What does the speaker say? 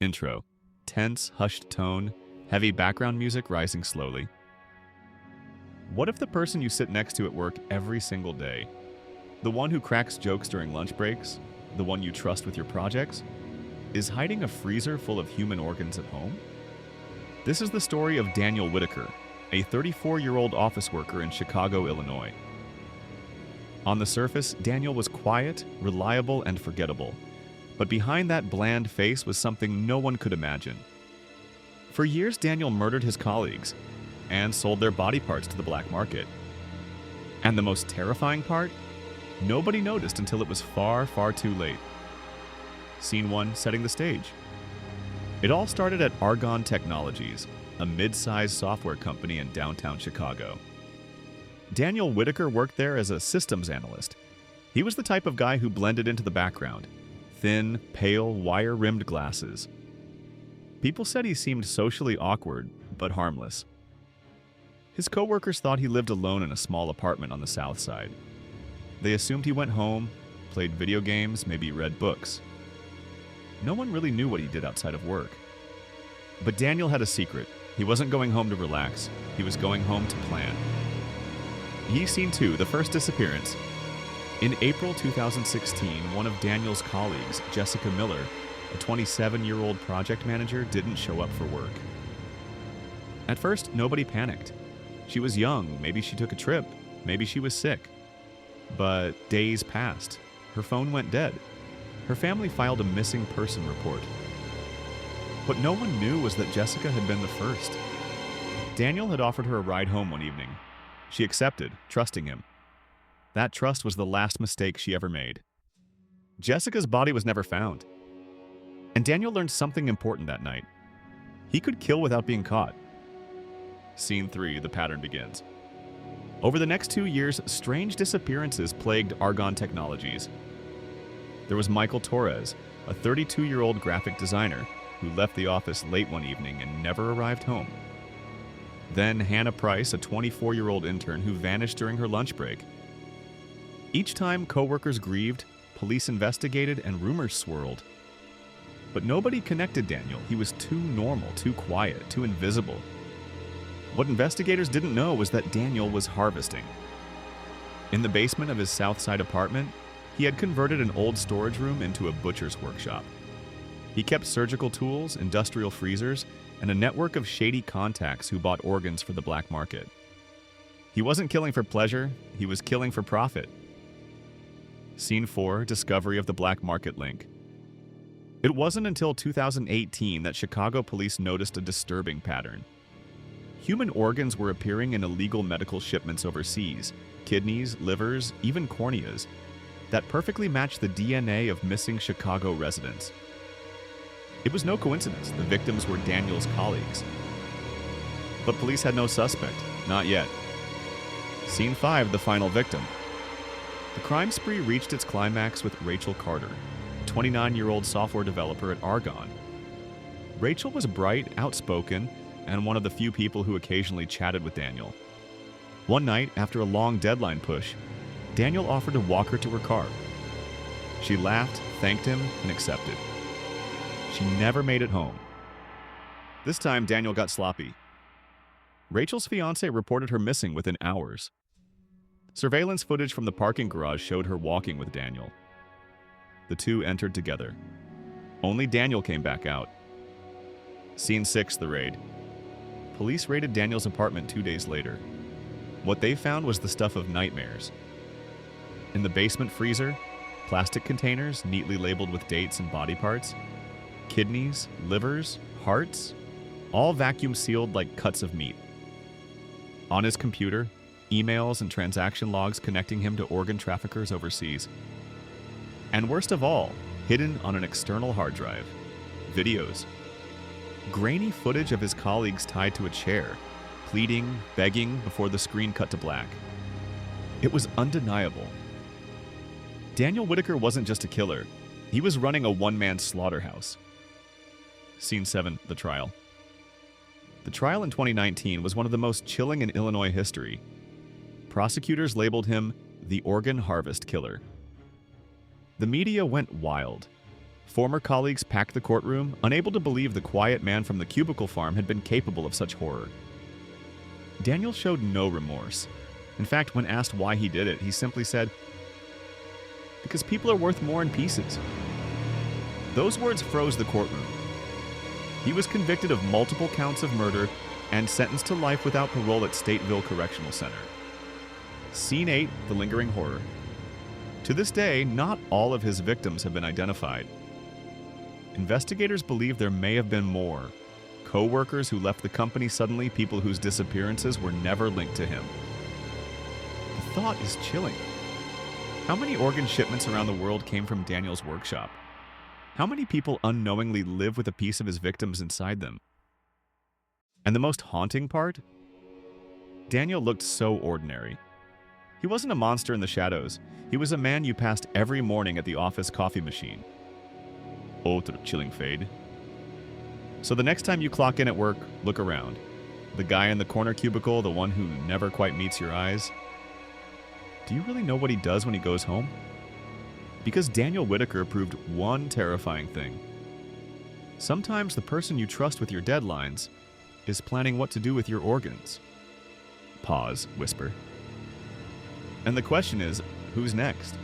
Intro. Tense, hushed tone, heavy background music rising slowly. What if the person you sit next to at work every single day, the one who cracks jokes during lunch breaks, the one you trust with your projects, is hiding a freezer full of human organs at home? This is the story of Daniel Whitaker, a 34-year-old office worker in Chicago, Illinois. On the surface, Daniel was quiet, reliable, and forgettable. But behind that bland face was something no one could imagine. For years, Daniel murdered his colleagues and sold their body parts to the black market. And the most terrifying part? Nobody noticed until it was far, far too late. Scene 1, setting the stage. It all started at Argonne Technologies, a mid-sized software company in downtown Chicago. Daniel Whitaker worked there as a systems analyst. He was the type of guy who blended into the background. Thin, pale, wire-rimmed glasses. People said he seemed socially awkward, but harmless. His coworkers thought he lived alone in a small apartment on the south side. They assumed he went home, played video games, maybe read books. No one really knew what he did outside of work. But Daniel had a secret. He wasn't going home to relax. He was going home to plan. Scene 2, the first disappearance. In April 2016, one of Daniel's colleagues, Jessica Miller, a 27-year-old project manager, didn't show up for work. At first, nobody panicked. She was young, maybe she took a trip, maybe she was sick. But days passed. Her phone went dead. Her family filed a missing person report. What no one knew was that Jessica had been the first. Daniel had offered her a ride home one evening. She accepted, trusting him. That trust was the last mistake she ever made. Jessica's body was never found. And Daniel learned something important that night. He could kill without being caught. Scene 3, the pattern begins. Over the next 2 years, strange disappearances plagued Argonne Technologies. There was Michael Torres, a 32-year-old graphic designer who left the office late one evening and never arrived home. Then Hannah Price, a 24-year-old intern who vanished during her lunch break. Each time coworkers grieved, police investigated, and rumors swirled. But nobody connected Daniel. He was too normal, too quiet, too invisible. What investigators didn't know was that Daniel was harvesting. In the basement of his South Side apartment, he had converted an old storage room into a butcher's workshop. He kept surgical tools, industrial freezers, and a network of shady contacts who bought organs for the black market. He wasn't killing for pleasure, he was killing for profit. Scene 4, discovery of the black market link. It wasn't until 2018 that Chicago police noticed a disturbing pattern. Human organs were appearing in illegal medical shipments overseas, kidneys, livers, even corneas, that perfectly matched the DNA of missing Chicago residents. It was no coincidence the victims were Daniel's colleagues. But police had no suspect, not yet. Scene 5, the final victim. The crime spree reached its climax with Rachel Carter, a 29-year-old software developer at Argonne. Rachel was bright, outspoken, and one of the few people who occasionally chatted with Daniel. One night, after a long deadline push, Daniel offered to walk her to her car. She laughed, thanked him, and accepted. She never made it home. This time, Daniel got sloppy. Rachel's fiancé reported her missing within hours. Surveillance footage from the parking garage showed her walking with Daniel. The two entered together. Only Daniel came back out. Scene 6, the raid. Police raided Daniel's apartment 2 days later. What they found was the stuff of nightmares. In the basement freezer, plastic containers neatly labeled with dates and body parts, kidneys, livers, hearts, all vacuum sealed like cuts of meat. On his computer, emails and transaction logs connecting him to organ traffickers overseas. And worst of all, hidden on an external hard drive, videos. Grainy footage of his colleagues tied to a chair, pleading, begging before the screen cut to black. It was undeniable. Daniel Whitaker wasn't just a killer. He was running a one-man slaughterhouse. Scene 7, the trial. The trial in 2019 was one of the most chilling in Illinois history. Prosecutors labeled him the organ harvest killer. The media went wild. Former colleagues packed the courtroom, unable to believe the quiet man from the cubicle farm had been capable of such horror. Daniel showed no remorse. In fact, when asked why he did it, he simply said, "Because people are worth more in pieces." Those words froze the courtroom. He was convicted of multiple counts of murder and sentenced to life without parole at Stateville Correctional Center. Scene 8, The Lingering Horror. To this day, not all of his victims have been identified. Investigators believe there may have been more. Co-workers who left the company suddenly, people whose disappearances were never linked to him. The thought is chilling. How many organ shipments around the world came from Daniel's workshop? How many people unknowingly live with a piece of his victims inside them? And the most haunting part? Daniel looked so ordinary. He wasn't a monster in the shadows. He was a man you passed every morning at the office coffee machine. Otro chilling fade. So the next time you clock in at work, look around. The guy in the corner cubicle, the one who never quite meets your eyes. Do you really know what he does when he goes home? Because Daniel Whitaker proved one terrifying thing. Sometimes the person you trust with your deadlines is planning what to do with your organs. Pause, whisper. And the question is, who's next?